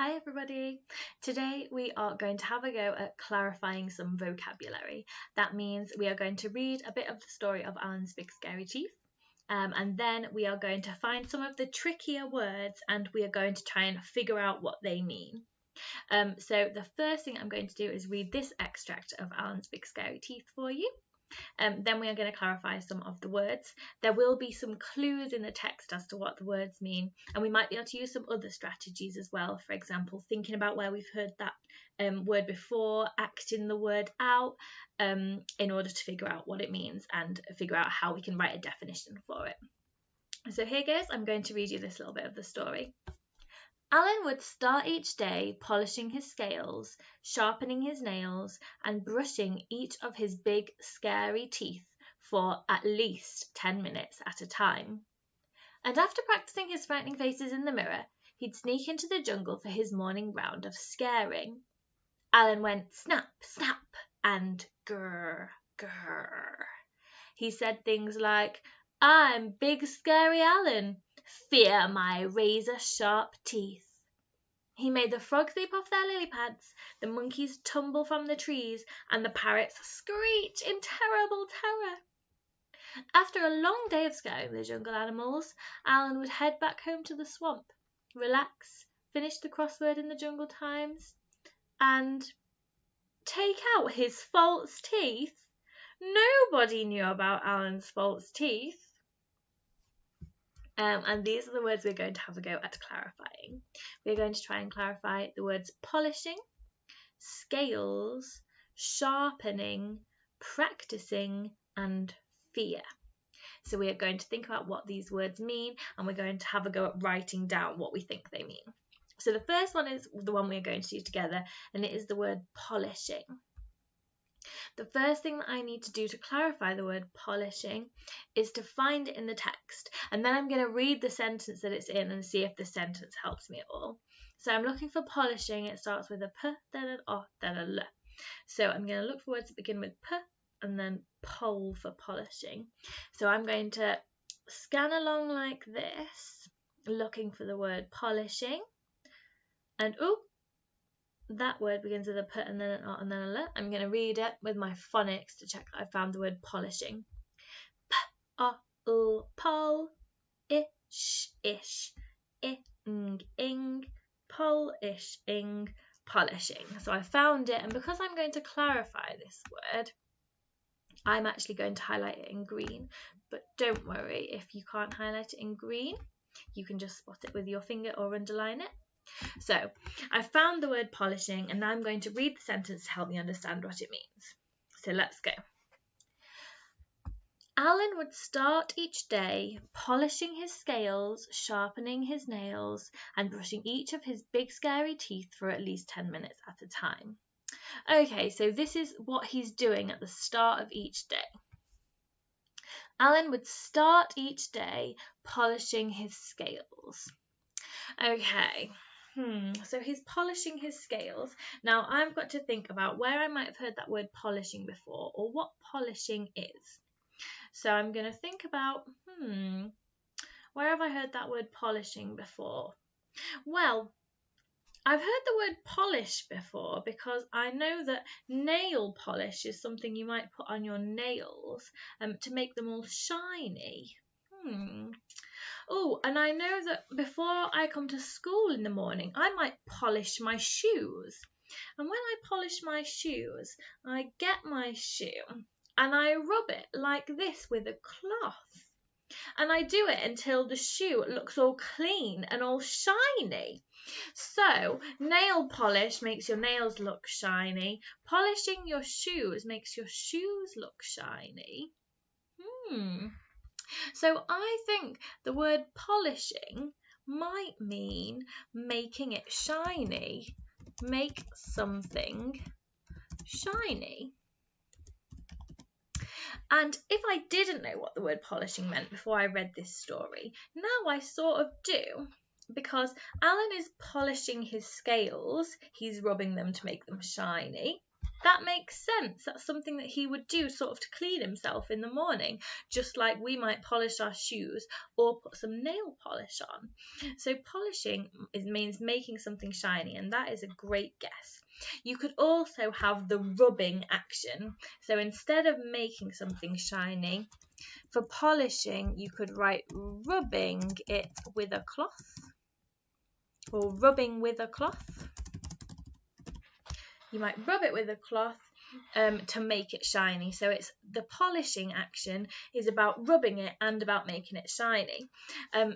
Hi everybody! Today we are going to have a go at clarifying some vocabulary. That means we are going to read a bit of the story of Alan's Big Scary Teeth, and then we are going to find some of the trickier words and we are going to try and figure out what they mean. So the first thing I'm going to do is read this extract of Alan's Big Scary Teeth for you. Then we are going to clarify some of the words. There will be some clues in the text as to what the words mean, and we might be able to use some other strategies as well. For example, thinking about where we've heard that word before, acting the word out in order to figure out what it means and figure out how we can write a definition for it. So here goes. I'm going to read you this little bit of the story. Alan would start each day polishing his scales, sharpening his nails, and brushing each of his big, scary teeth for at least 10 minutes at a time. And after practicing his frightening faces in the mirror, he'd sneak into the jungle for his morning round of scaring. Alan went snap, snap, and grr, grr. He said things like, "I'm Big Scary Alan. Fear my razor-sharp teeth." He made the frogs leap off their lily pads, the monkeys tumble from the trees, and the parrots screech in terrible terror. After a long day of scaring the jungle animals, Alan would head back home to the swamp, relax, finish the crossword in the Jungle Times, and take out his false teeth. Nobody knew about Alan's false teeth. And these are the words we're going to have a go at clarifying. We're going to try and clarify the words polishing, scales, sharpening, practicing, and fear. So we are going to think about what these words mean, and we're going to have a go at writing down what we think they mean. So the first one is the one we're going to do together, and it is the word polishing. The first thing that I need to do to clarify the word polishing is to find it in the text, and then I'm going to read the sentence that it's in and see if the sentence helps me at all. So I'm looking for polishing. It starts with a P, then an O, then a L. So I'm going to look for words that begin with P and then pole for polishing. So I'm going to scan along like this, looking for the word polishing, and that word begins with a P and then an O and then a L. I'm going to read it with my phonics to check that I found the word polishing. P-O-L, pol, ish, ish, ing, ing, polish, ing, polishing. So I found it, and because I'm going to clarify this word, I'm actually going to highlight it in green. But don't worry, if you can't highlight it in green, you can just spot it with your finger or underline it. So I found the word polishing, and now I'm going to read the sentence to help me understand what it means. So let's go. Alan would start each day polishing his scales, sharpening his nails, and brushing each of his big scary teeth for at least 10 minutes at a time. Okay, so this is what he's doing at the start of each day. Alan would start each day polishing his scales. Okay. So he's polishing his scales. Now I've got to think about where I might have heard that word polishing before, or what polishing is. So I'm going to think about, where have I heard that word polishing before? Well, I've heard the word polish before because I know that nail polish is something you might put on your nails to make them all shiny. Oh, and I know that before I come to school in the morning, I might polish my shoes. And when I polish my shoes, I get my shoe and I rub it like this with a cloth. And I do it until the shoe looks all clean and all shiny. So, nail polish makes your nails look shiny. Polishing your shoes makes your shoes look shiny. So I think the word polishing might mean making it shiny. Make something shiny. And if I didn't know what the word polishing meant before I read this story, now I sort of do. Because Alan is polishing his scales. He's rubbing them to make them shiny. That makes sense. That's something that he would do sort of to clean himself in the morning, just like we might polish our shoes or put some nail polish on. So polishing means making something shiny, and that is a great guess. You could also have the rubbing action. So instead of making something shiny, for polishing, you could write rubbing it with a cloth or rubbing with a cloth. You might rub it with a cloth to make it shiny. So it's the polishing action is about rubbing it and about making it shiny.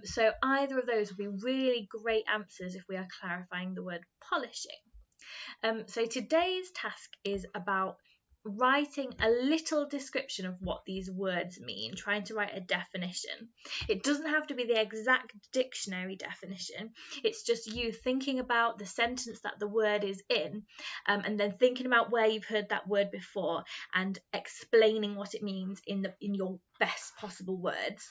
So either of those would be really great answers if we are clarifying the word polishing. So today's task is about writing a little description of what these words mean, trying to write a definition. It doesn't have to be the exact dictionary definition. It's just you thinking about the sentence that the word is in, and then thinking about where you've heard that word before and explaining what it means in your best possible words.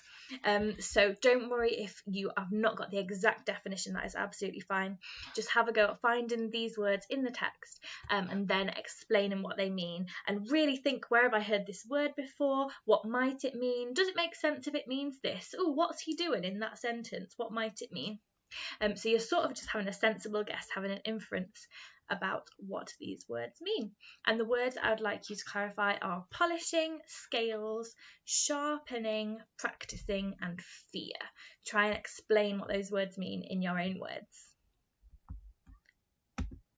So don't worry if you have not got the exact definition. That is absolutely fine. Just have a go at finding these words in the text, and then explaining what they mean, and really think, where have I heard this word before? What might it mean? Does it make sense if it means this? Oh, what's he doing in that sentence? What might it mean? So you're sort of just having a sensible guess, having an inference about what these words mean. And the words I would like you to clarify are polishing, scales, sharpening, practicing, and fear. Try and explain what those words mean in your own words.